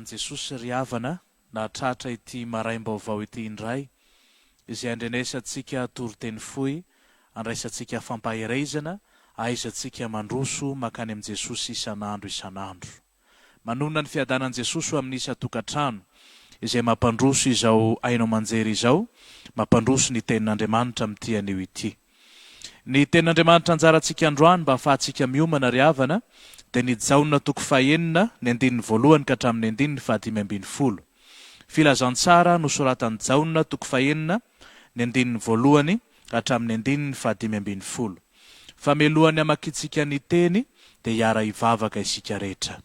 an Jesosy ry havana nahatratra ity maraim-baovao ity indray izay andrenesantsika toroteny fohy andraisantsika fampaherezana aizantsika mandroso makany am Jesosy isanandro. Manona ny fiadanan'i Jesosy amin'ny isa-tokantrano izay mampandroso izao ainao manjery izao, mampandroso ny tenin'Andriamanitra amin'ity anio ity. Ny tenin'Andriamanitra anjarantsika androany mba ahafahantsika miomana ry havana dia ny Jaona toko 9 ny 1 ka hatramin'ny 5. Filazantsara nosoratan'ny Jaona toko 9 ny 1 ka hatramin'ny 5. Famelohan'ny amakitsika ny teny dia hiara hivavaka isika rehetra.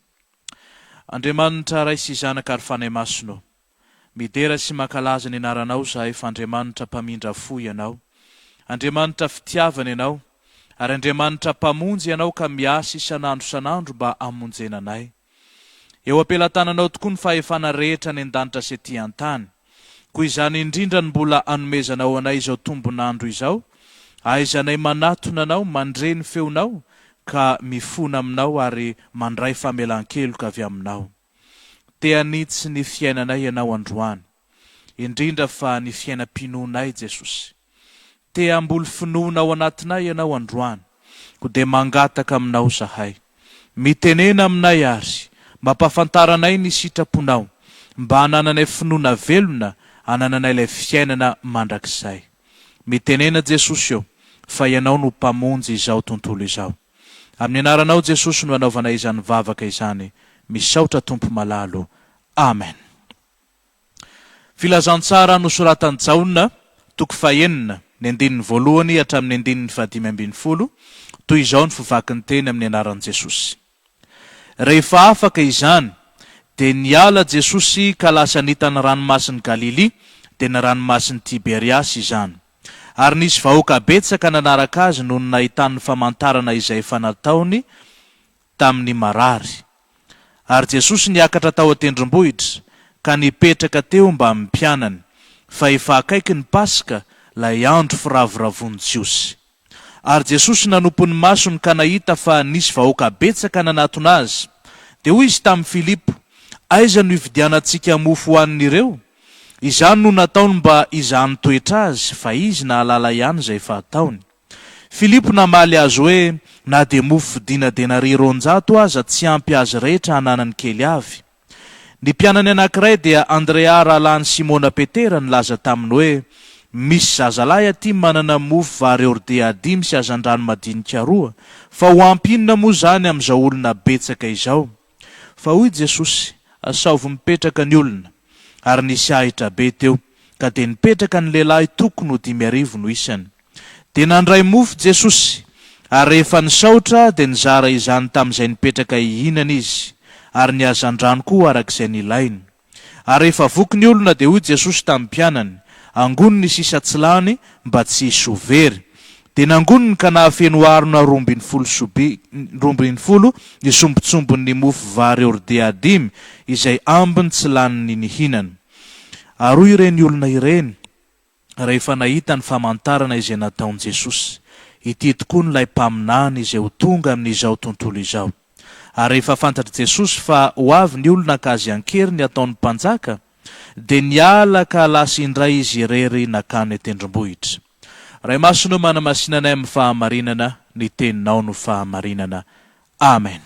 Andriamanitra ray sy zanaka ary fanahy masonao, midera sy mankalaza ny anaranao zahay fa Andriamanitra mpamindra fo ianao, Andriamanitra fitiavana ianao, ary Andriamanitra mpamonjy ianao ka miasa isanandro mba amonjena anay. Eo ampelantananao tokoa ny fahefana rehetra ny an-danitra sy ety an-tany, koa izany indrindra ny mbola anomezanao anay izao tombonandro izao, aizanay manatona anao, mandre ny feonao, ka mifona aminao ary mandray famelan-keloka avy aminao. Te hanitsy ny fiainanay ianao androany, indrindra fa ny fiainam-pinoanay Jesosy. Te hamboly finoana ao anatinay ianao androany, ko dia mangataka aminao zahay. Mitenena aminay ary, mampafantaranay ny sitraponao, mba hanananay finoana velona, hanananay ilay fiainana mandrakizay. Mitenena Jesosy eo, fa ianao no mpamonjy izao tontolo izao. Amin'ny anaranao Jesosy no anaovanay izany vavaka izany, misaotra Tompo malalo. Amen. Filazantsara nosoratan'i Jaona toko 9 ny 1 hatramin'ny 5. Toy izao ny fivakin'ny teny amin'ny anaran'i Jesosy. Rehefa afaka izany dia niala Jesosy ka lasa nita ny Ranomasin'i Galilia dia ny Ranomasin'i Tiberiasy izany. Ary nisy vahoaka betsaka nanaraka azy noho ny nahitany famantarana izay efa nataon'i tamin'ny marary. Ary Jesosy niakatra tao an-tendrombohitra ka nipetraka teo mba mpianany, fa efa akaiky ny Pasika, ilay andro firavoravoan'ny Jiosy. Ary Jesosy nanompo ny masony ka nahita fa nisy vahoaka betsaka nanatona azy. Dia hoy izy tamin'i Filipo, aiza no ividianantsika mofo hohanin'ireo? Izany no nataony mba izany toetra azy, fa izy nahalala ihany izay efa ataony. Filipo namaly azy hoe, na dia mofo vidiana denari roan-jato aza tsy ampy azy rehetra hananany kely avy. Ny mpianany anankiray dia Andrea rahalahin'i Simona Petera nilaza taminy hoe, misy zazalahy aty manana mofo vary ordia 5 sy hazan-drano madinika 2, fa ho ampinona moa zany amin'izao olona betsaka izao? Fa hoy Jesosy, asaovy mipetraka ny olona. Ary nisy ahitra be teo, ka dia nipetraka ny lehilahy tokony ho 5,000 no isany. Dia nandray mofo Jesosy, ary rehefa nisaotra dia nizara izany tamin'izay nipetraka hihinana izy, ary ny hazan-drano koa arak'izay nilainy. Ary rehefa voky ny olona dia hoy Jesosy tamin'ny mpianany, angoniny ny sisa tsilany mba tsy hisovery. Dia nangoniny ka nahafeno arona 12 ny sombintsombin'ny mofo vary ordia 5 izay ambin'ny tsy lanin'ny nihinana. Ary ireny olona ireny, rehefa nahita ny famantarana izay nataon'i Jesosy, ity tokoa ny Ilay Mpaminany izay ho tonga amin'izao tontolo izao. Ary rehefa fantatr'i Jesosy fa ho avy ny olona ka azy an-keriny ataon'ny mpanjaka, dia niala ka lasa indray izy irery nakany an-tendrombohitra. Ray masonao manamasinana anay amin'ny fahamarinana, ny teninao no fahamarinana. Amen.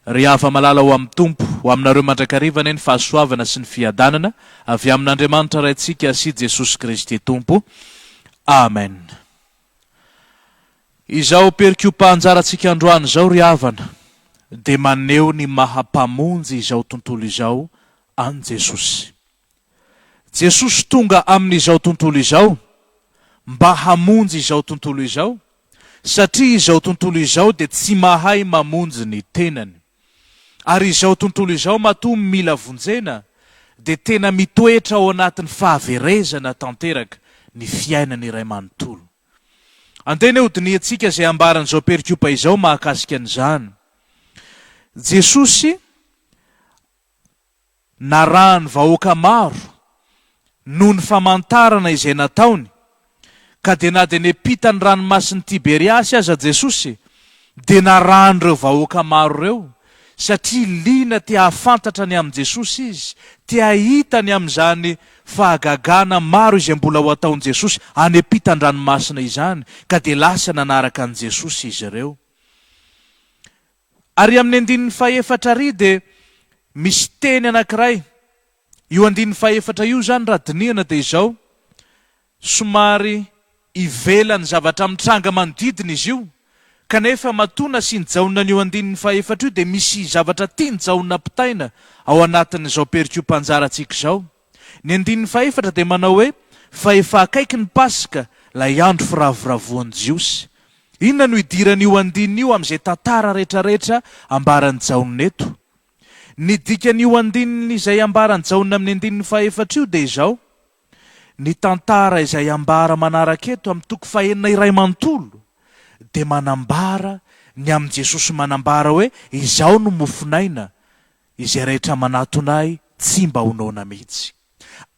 Ry hava malala ho amin'ny Tompo, ho aminareo mandrakariva ny fahasoavana sy ny fiadanana, avy amin'Andriamanitra raintsika sy Jesosy Kristy Tompo. Amen. Izao perikio-pahanjarantsika androany izao ry havana, dia maneho ny mahampamonjy izao tontolo izao an Jesosy. Jesosy tonga amin'izao tontolo izao mba hamonjy izao tontolo izao, satria izao tontolo izao dia tsy mahay mamonjy ny tenany. Ary izao tontolo izao matoa mila vonjena, dia tena mitoetra ao anatin'ny fahaverezana tanteraka ny fiainany iray manontolo. Antena hodiniantsika izay ambaran'izao perikiopa izao mahakasika an'izany. Jesosy narahany vahoaka maro noho ny famantarana izay nataony, ka dia na dia nepitany Ranomasin'i Tiberiasy aza Jesosy, dia narahan'ireo vahoaka maro ireo satria liana tia hafantatra ny amin'i Jesosy izy, tia hitany amin'izany fahagagana maro izay mbola ho ataon'i Jesosy any ampitan-dranomasina izany, ka dia lasa nanaraka an'i Jesosy izy ireo. Ary amin'ny andinin'ny fahaefatra ary dia misy teny anankiray. Io andinin'ny fahaefatra io zany raha dinihana dia izao, somary ivelany zavatra mitranga manodidina izy io, kanefa matona sy nijaonina io andinin'ny fahaefatra io dia misy zavatra tia nijaonina pitaina ao anatin'izao perikio-panjarantsika izao. Ny andinin'ny fahaefatra dia manao hoe fa efa akaiky ny Pasika, ilay andro firavoravoan'i Jiosy. Inona no idiran'io andinina io amin'izay tantara rehetrarehetra ambarany jaonina eto? Ny dikan'io andininy izay ambarany jaonina amin'ny andinin'ny fahaefatra io dia izao: ny tantara izay ambara manaraka eto amin'ny toko fahaenina iray manontolo dia manambara ny amin'i Jesosy, manambara hoe izao no mofinaina izay rehetra manatonay tsy mba honona mihitsy.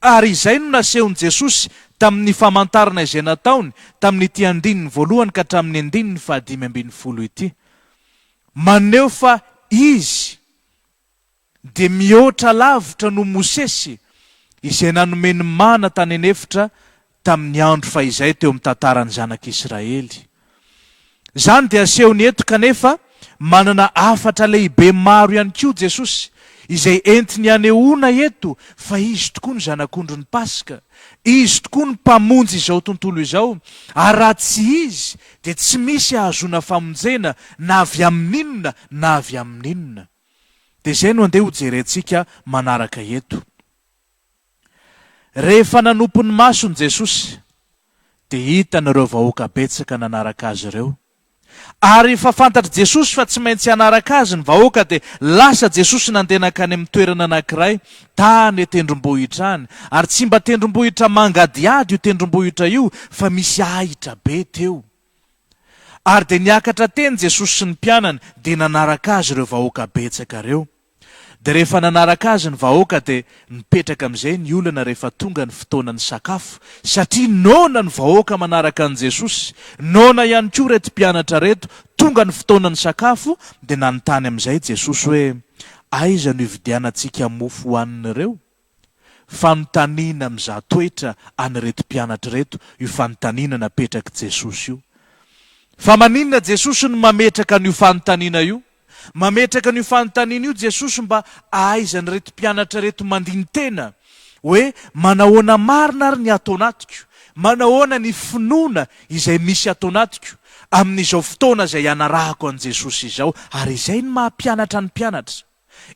Ary izay no nasehon'i Jesosy tamin'ny famantarana izay nataony tamin'ity andininy voalohany ka hatramin'ny andininy 5:10 ity. Maneho fa izy dia mihoatra lavitra no Mosesy izay nanomeny mana tany anefitra tamin'ny andro fa izay teo amin'ny tantarany zanak'Israely. Zany dia asehony eto, kanefa manana afatra lehibe maro ihany koa Jesosy izay entiny anehoana eto fa izy tokoa ny zanak'ondry ny Pasika, izy tokoa ny mpamonjy izao tontolo izao, ary raha tsy izy dia tsy misy ahazona famonjena na avy amin'inona na avy amin'inona. Dia izay no andeha ho jerentsika manaraka eto. Rehefa nanompo ny masony Jesosy dia hitan'ireo vahoaka betsaka nanaraka azy ireo. Ary efa fantatry Jesosy fa tsy maintsy hanaraka azy ny vahoaka dia lasa Jesosy nandeha nakany amin'ny toerana anankiray tany an-tendrombohitra any. Ary tsy mba tendrombohitra mangadiady io tendrombohitra io, fa misy ahitra be teo. Ary dia niakatra teny Jesosy sy ny mpianany dia nanaraka azy ireo vahoaka betsaka ireo. Dia rehefa nanaraka azy ny vahoaka dia nipetraka amin'izay ny olana rehefa tonga ny fotoanany sakafo, satria nona ny vahoaka manaraka an' Jesosy, nona ihany koa reto mpianatra reto tonga ny fotoanany sakafo. Dia nanontany amin'izay Jesosy hoe aiza no ividianantsika mofo hohanin'ireo? Fanontaniana amin'izao toetra an'ireto mpianatra reto, io fanontaniana napetraka Jesosy io. Fa maninona Jesosy no mametraka an'io fanontaniana io? Mametraka an'io fanontaniana io Jesosy mba ahaizany reto mpianatra reto mandiny tena hoe manahoana marina ary ny atao anatiko, manahoana ny finoana izay misy atao anatiko amin'izao fotoana izay anarahako an' Jesosy izao. Ary izay ny mampianatra ny mpianatra.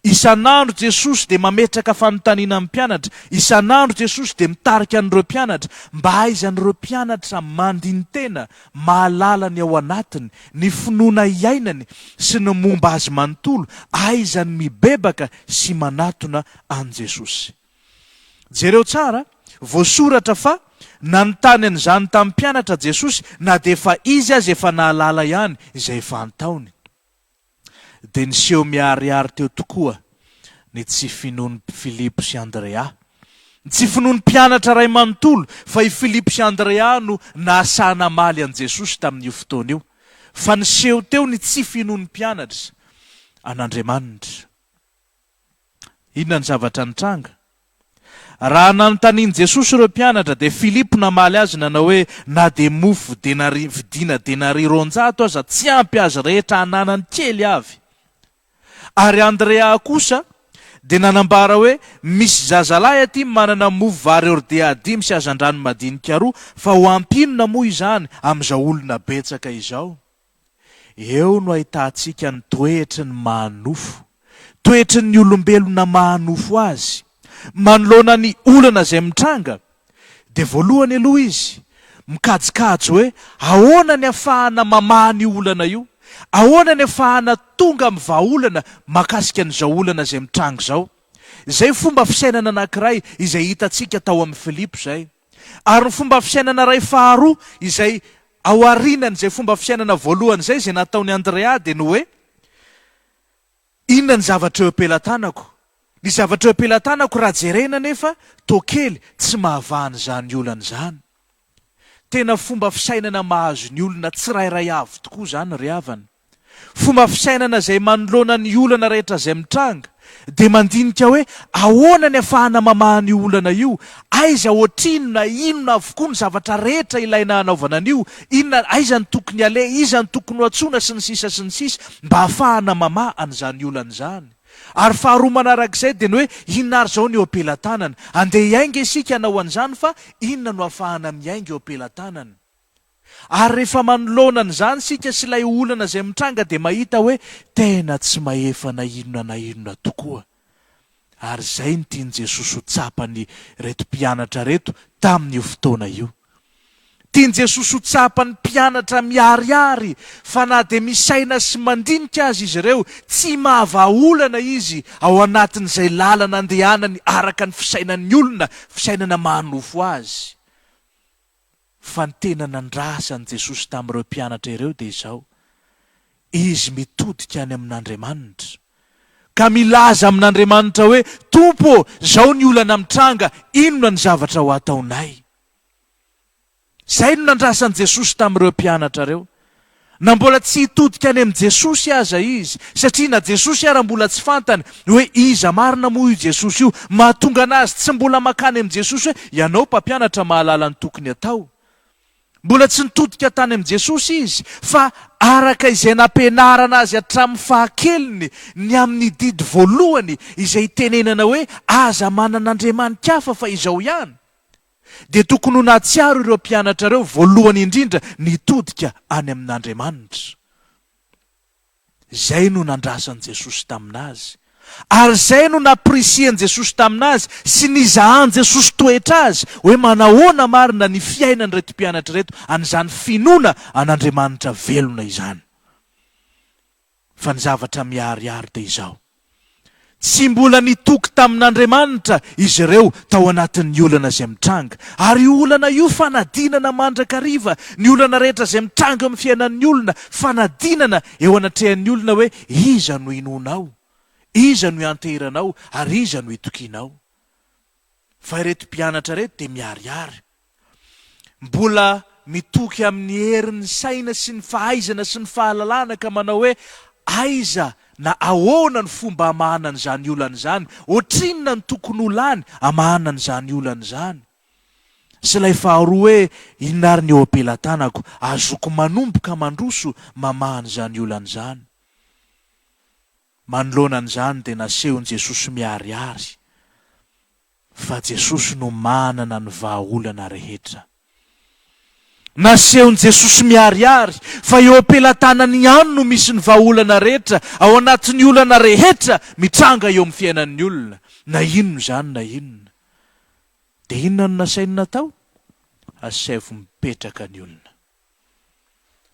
Isan'andro Jesosy dia mametraka fanontaniana amin'ny mpianatra, isan'andro Jesosy dia mitarika an'ireo mpianatra mba ahaizan'ireo mpianatra mandiny tena, mahalala ny ao anatiny, ny finoana iainany sy ny momba azy manontolo, ahaizany mibebaka sy manatona an' Jesosy. Jereo tsara, voasoratra fa nanontany an'izany tamin'ny mpianatra Jesosy, na dia efa izy azy efa nahalala ihany izay efa antaony. Dia niseho miariary teo tokoa ny tsy finoan'ny Filipo sy Andrea. Tsy finoan'ny mpianatra ray manontolo, fa i Filipo sy Andrea no nahasana maly an' Jesosy tamin'io fotoana io. Fa niseho teo ny tsy finoan'ny mpianatra an'Andriamanitra. Inona ny zavatra nitranga? Raha nanontaniany Jesosy ireo mpianatra dia Filipo namaly azy nanao hoe na dia mofo vidiana denari roan-jato aza tsy ampy azy rehetra ananany kely avy. Ary Andrea kosa dia nanambara hoe misy zazalahy aty manana mofo vary ordea 5 sy hazan-drano madinika 2, fa ho ampinona moa izany amin'izao olona betsaka izao. Eo no ahitantsika ny toetry ny mahanofo, toetry ny olombelona mahanofo azy manoloana ny olana izay mitranga. Dia voalohany aloha izy mikajikajy hoe ahoana ny ahafahana mamaha ny olana io, ahoana ny ahafahana tonga amin'ny vahaolana makasika an'izao olana izay mitranga izao. Izay fomba fisainana anankiray izay hitantsika tao amin'ny Filipo izay. Ary ny fomba fisainana ray faharoa izay ao aorianan'izay fomba fisainana voalohany izay, izay nataon'i Andrea, dia ny hoe inona ny zavatra eo am-pelatanako? Ny zavatra eo am-pelatanako raha jerena nefa toa-kely tsy mahavahana izany olana izany. Tena fomba fisainana mahazo ny olona tsirairay avy tokoa izany ry havana. fomba fisainana izay manoloana ny olana rehetra izay mitranga dia mandinika hoe ahoana ny ahafahana mamaha ny olana io, aiza ohatrino na inona avokoa ny zavatra rehetra ilaina hanaovana an'io, inona aiza ny tokony ale, iza ny tokony ho antsoina sy ny sisa mba ahafahana mamaha an'izany olana izany. Ary faharoa manarak'izay dia ny hoe inona ary izao ny eo ampelantanana, andeha hiainga isika hanao an'izany fa inona no ahafahana miainga eo ampelantanana. Ary rehefa manoloana an'izany sika sy ilay olana izay mitranga dia mahita hoe tena tsy mahefa na inona tokoa. Ary izay ny tiany Jesosy ho tsapany reto mpianatra reto tamin'io fotoana io. Tiany Jesosy ho tsapany mpianatra miharihary, fa na dia misaina sy mandinika azy izy ireo, tsy mahavaolana izy ao anatin'izay lalana andehanany araka ny fisainan'ny olona, fisainana manofo azy. Fa ny tena nandrasany Jesosy tamin'ireo mpianatra ireo dia izao, izy mitodika any amin'Andriamanitra ka milaza amin'Andriamanitra hoe Tompo, zao ny olana mitranga, inona ny zavatra ho ataonay? Izay no nandrasany Jesosy tamin'ireo mpianatra ireo. Na mbola tsy hitodika any amin'i Jesosy aza izy, satria na Jesosy ara mbola tsy fantany hoe iza marina moa io Jesosy io, mahatonga anazy tsy mbola makany amin'i Jesosy hoe ianao mpampianatra mahalala ny tokony atao. Mbola tsy nitodika tany amin'i Jesosy izy, fa araka izay nampianarana azy hatramin'ny fahakeliny ny amin'ny didy voalohany izay tenenana hoe aza manan'Andriamanitra hafa fa izao ihany, dia tokony ho nahatsiaro ireo mpianatra ireo voalohany indrindra nitodika any amin'Andriamanitra. Izay no nandrasan'i Jesosy taminazy. Ary izay no naprisian Jesosy taminazy sy nizahan Jesosy toetra azy hoe manahoana marina ny fiainany reto mpianatra reto an'izany finoana an'Andriamanitra velona izany. Fa ny zavatra miharihary dia izao, tsy mbola nitoky tamin'Andriamanitra izy ireo tao anatin'ny olana izay mitranga, ary olana io fanadinana mandrakariva, ny olana rehetra izay mitranga amin'ny fiainan'ny olona fanadinana eo anatrehan'ny olona hoe iza no inonao, iza no ianteranao, ary iza no itokinao. Fa ireto mpianatra reto dia miharihary, mbola mitoky amin'ny herin'ny saina sy ny fahaizana sy ny fahalalana ka manao hoe aiza na ahoana ny fomba amahana an'izany olana izany, ohatrinona ny tokony olany amahana an'izany olana izany. Sy ilay faharoa hoe inona ary ny eo ampelantanako, azoko manomboka mandroso mamaha an'izany olana izany. Manoloana an'izany dia nasehon'i Jesosy miharihary, fa Jesosy no manana ny vahaolana rehetra. Nasehon'i Jesosy miharihary, fa eo ampelantanany ihany no misy ny vahaolana rehetra ao anatin'ny olana rehetra mitranga eo amin'ny fiainan'ny olona. Na inona izany na inona. Dia inona no nasainy natao? Asehvo mipetraka ny olona.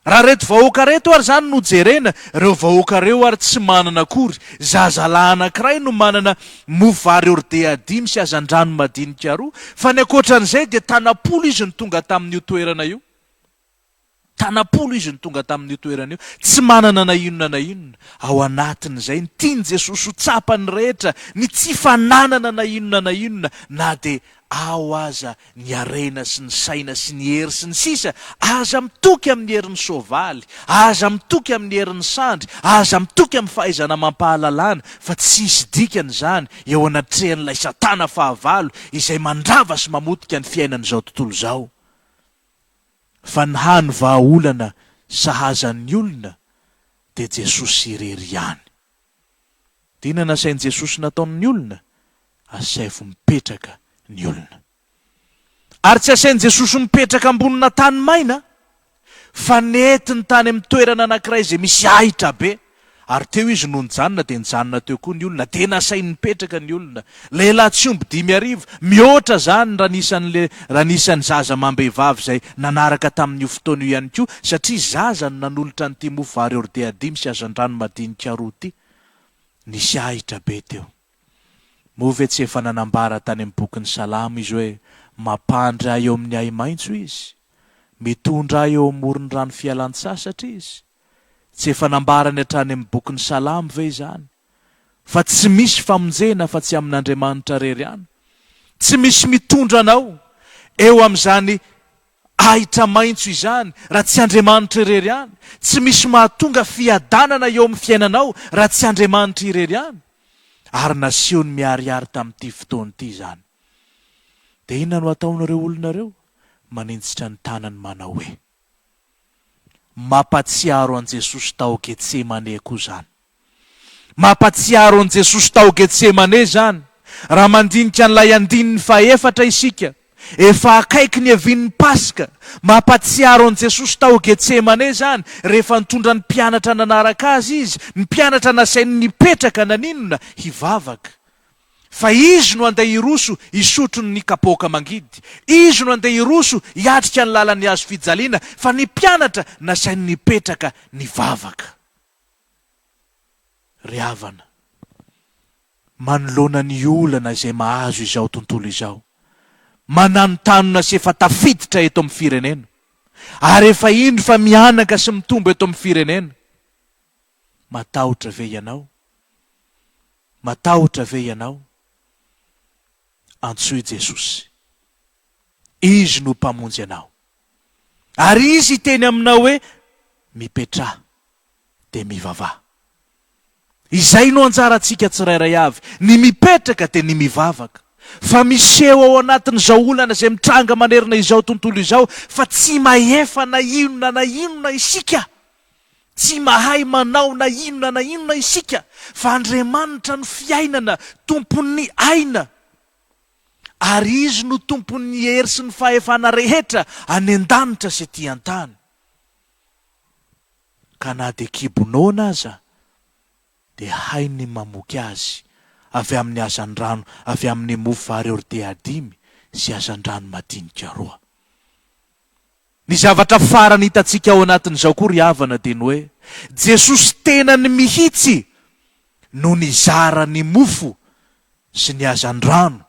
Raha reto vahoaka reto ary zany no jerena, ireo vahoaka reo ary tsy manana akory, zazalahy anankiray no manana mofo-vary orde 5 sy hazan-drano madinika 2, fa ny ankoatran'izay dia tanapolo izy ny tonga tamin'io toerana io. Tanapolo izy ny tonga tamin'io toerana io, tsy manana na inona. Ao anatin'izay ny tiany Jesosy ho tsapany rehetra, ny tsy fananana na inona, na dia ao aza ny arena sy ny saina sy ny hery sy ny sisa, aza mitoky amin'ny herin'ny soavaly, aza mitoky amin'ny herin'ny sandry, aza mitoky amin'ny fahaizana mampahalalana, fa tsy hisy dikan'izany eo anatrehan'ilay satana fahavalo izay mandrava sy mamotika ny fiainan'izao tontolo izao. Fa ny hany vahaolana sahazan'ny olona dia Jesosy irery ihany. Dia inona nasain'i Jesosy nataon'ny olona? Asehvo mipetraka ny olona. Ary tsy asain'i Jesosy mipetraka ambonina tany maina, fa nentiny tany amin'ny toerana anankiray izay misy ahitra be. Ary teo izy no nijanona dia nijanona teo koa ny olona, dia nasainy nipetraka ny olona. Lehilahy tsy omby 5,000 mihoatra zany raha nisan'ny zaza mam-behivavy izay nanaraka tamin'io fotoana io ihany koa, satria zaza no nanolotra n'ity mofo-vary orde 5 sy hazan-drano madinika 2 ity. Nisy ahitra be teo. Moa ve tsy efa nanambara tany amin'ny bokin'ny Salamo izy hoe mampandry ahy eo amin'ny ahi-maitso izy, mitondra ahy eo amoron'ny rano fialan-tsasatra izy. Tsy efa nambarany hatrany amin'ny bokin'ny Salamo ve izany? Fa tsy misy famonjena fa tsy amin'Andriamanitra rery ihany. Tsy misy mitondra anao eo amin'izany ahitra maintso izany raha tsy Andriamanitra irery ihany. Tsy misy mahatonga fiadanana eo amin'ny fiainanao raha tsy Andriamanitra irery ihany. Ary nasehony miariary tamin'ity fotoana ity izany. Dia inona no ataonareo olona reo? Manenjitra ny tanany manao hoe mampatsiaro an Jesosy tao Getsemane koa izany. Mampatsiaro an Jesosy tao Getsemane izany. Raha mandinika n'ilay andininy faefatra isika, efa akaiky ny avian'ny Paska, mampatsiaro an Jesosy tao Getsemane izany. Rehefa nitondra ny mpianatra nanaraka azy izy, ny mpianatra nasainy nipetraka naninona hivavaka. Fa izy no andeha hiroso hisotro ny kapoaka mangidy. Izy no andeha hiroso hiatrika ny lalan'ny hazo fijaliana. Fa ny mpianatra nasainy nipetraka nivavaka. Ry havana, manoloana ny olana izay mahazo izao tontolo izao, mananotanona sy efa tafiditra eto amin'ny firenena, ary efa indro fa mianaka sy mitombo eto amin'ny firenena. Matahotra ve ianao? Matahotra ve ianao? Antsoy Jesosy. Izy no mpamonjy anao. Ary izy teny aminao hoe mipetra dia mivavah. Izay no anjarantsika tsirairay avy, ny mipetraka dia ny mivavaka. Fa miseho ao anatin'izao olana izay mitranga manerina izao tontolo izao, fa tsy mahefa na inona isika. Tsy mahay manao na inona isika. Fa Andriamanitra no fiainana, tompon'ny aina. Ary izy no tompon'ny hery sy ny fahefana rehetra any an-danitra sy ety an-tany. Ka na dia kibonona aza, dia hainy mamoky azy avy amin'ny hazan-drano, avy amin'ny mofo vary orte-5 sy hazan-drano madinika 2. Ny zavatra farany hitantsika ao anatin'izao koa ry havana dia ny hoe Jesosy tena ny mihitsy no nizara ny mofo sy ny hazan-drano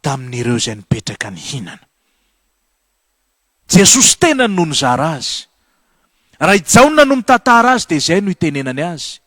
tamin'ireo izay nipetraka ny hinana. Jesosy tena no nizara azy. Raha i Jaona no mitantara azy dia izay no itenenany azy.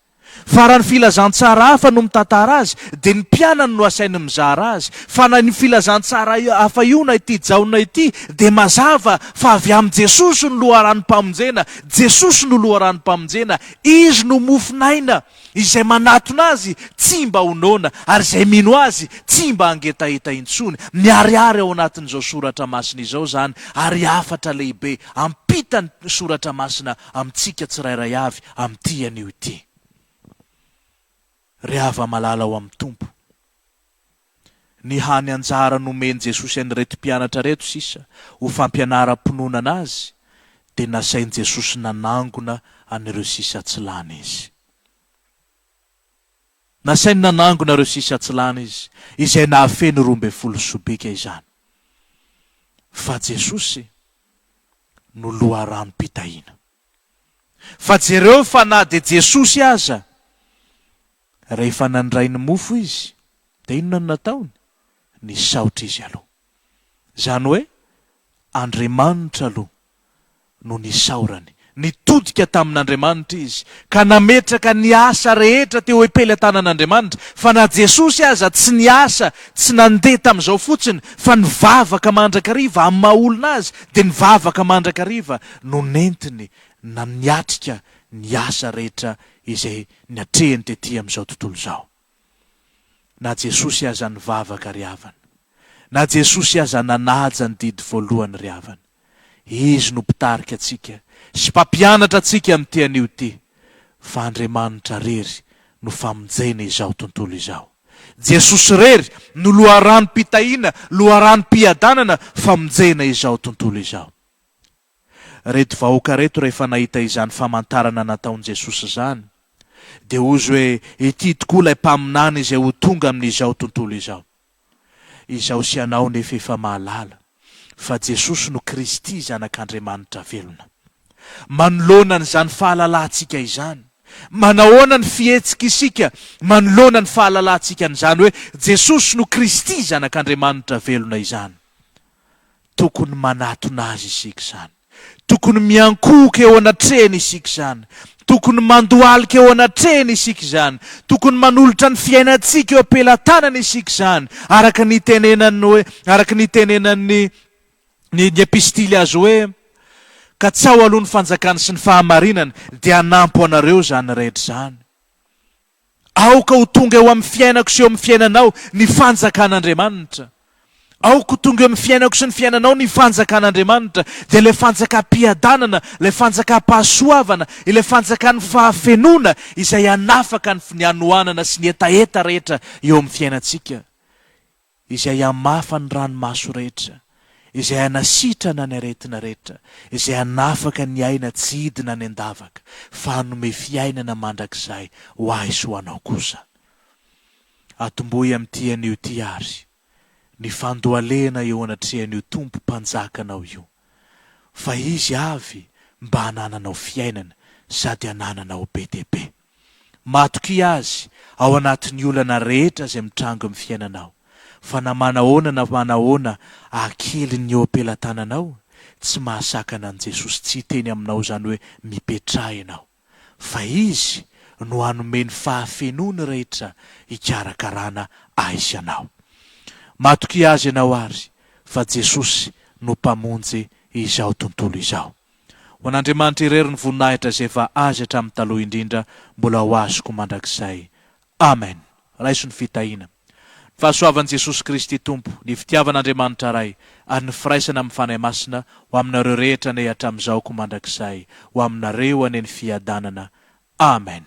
Fa raha ny filazantsara hafa no mitantara azy dia ny mpianany no asainy mizara azy. Fa na ny filazantsara hafa io na ity Jaona ity dia mazava fa avy amin'ny Jesosy no loharanom-pamonjena. Jesosy no loharanom-pamonjena. Izy no mofinaina izay manatona azy tsy mba honona, ary izay mino azy tsy mba hangetaheta intsony. Miariary ao anatin'izao soratra masina izao izany, ary hafatra lehibe ampita ny soratra masina amintsika tsirairay avy amin'ity anio ity. Rehava malala ao amin'ny tompo. Ny hany anjara nomeny Jesosy an'ireto mpianatra reto sisa ho fampianaram-pononana azy, dia nasain'i Jesosy nanangona an'ireo sisa tsy lany izy. Nasainy nanangona ireo sisa tsy lany izy, izay nahafeny 12 sobika izany. Fa Jesosy no loharanom-pitahiana. Fa jereo fa na dia Jesosy aza, rehefa nandray ny mofo izy, dia inona no nataony? Nisaotra izy aloha. Izany hoe Andriamanitra aloha no nisaorany. Nitodika tamin'Andriamanitra izy, ka nametraka ny asa rehetra teo am-pelatanan'Andriamanitra. Fa na Jesosy aza tsy niasa, tsy nandeha tamin'izao fotsiny, fa nivavaka mandrakariva amin'ny maha-olona azy, dia nivavaka mandrakariva no nentiny na niatrika ny asa rehetra izay niatrehany tetỳ amin'izao tontolo izao. Na Jesosy aza nivavaka ry havana, na Jesosy aza nanaja ny didy voalohany ry havana, izy no mpitarika atsika sy mpampianatra atsika amin'ity anio ity. Fa Andriamanitra rery no famonjena izao tontolo izao. Jesosy rery no loharanom-pitahiana, loharanom-piadanana famonjena izao tontolo izao. Reto vahoaka reto rehefa nahita izany famantarana nataon'i Jesosy izany, dia ozy hoe ity tokoa ilay mpaminany izay ho tonga amin'izao tontolo izao. Izao sy anao nefa efa mahalala fa Jesosy no Kristy zanak'Andriamanitra velona. Manoloana n'izany fahalalantsika izany, manahoana ny fihetsika isika manoloana ny fahalalantsika n'izany hoe Jesosy no Kristy zanak'Andriamanitra velona izany. Tokony manatona azy isika izany. Tokony miankoka eo anatrehany isika izany. Tokony mandohalika eo anatrehany isika izany. Tokony manolotra ny fiainantsika eo am-pelatanana isika izany. Araka ny tenenan'ny ny epistily azy hoe ka tsao aloha ny fanjakany sy ny fahamarinany dia anampo anareo zany rehetra zany. Aoka ho tonga eo amin'ny fiainako sy eo amin'ny fiainanao ny fanjakan'Andriamanitra. Aoka ho tonga eo amin'ny fiainako sy ny fiainanao ny fanjakan'Andriamanitra, dia ilay fanjakam-piadanana, ilay fanjakam-pahasoavana, ilay fanjakan'ny fahafenona izay anafaka ny anohanana sy ny etaeta rehetra eo amin'ny fiainantsika, izay amafa ny ranomaso rehetra, izay anasitrana ny aretina rehetra, izay anafaka ny aina tsy hidina ny andavaka, fa hanome fiainana mandrakizay ho ahy sy ho anao kosa. Atombohy amin'ity anio ty ary, ny fandohalena eo anatrehan'io tompo mpanjakanao io, fa izy avy mba hanananao fiainana sady hanananao be dia be. Matoky azy ao anatin'ny olana rehetra izay mitrango amin'ny fiainanao, fa na manahoana na manahoana akely ny eo am-pelatananao, tsy mahasakana an' Jesosy tsy teny aminao zany hoe mipetraha ianao, fa izy no hanomeny fahafenony rehetra hikarakarana aizy anao. Matoky azy ianao ary, fa Jesosy no mpamonjy izao tontolo izao. Ho an'Andriamanitra irery ny voninahitra izay efa azy hatramin'ny taloha indrindra, mbola ho azoko mandrakizay. Amen. Raiso ny fitahiana. Fahasoavan'i Jesosy Kristy Tompo, ny fitiavan'Andriamanitra Ray, ary ny firaisana amin'ny fanahy masina ho aminareo rehetra ny hatramin'izao ko mandrakizay, ho aminareo any ny fiadanana. Amen.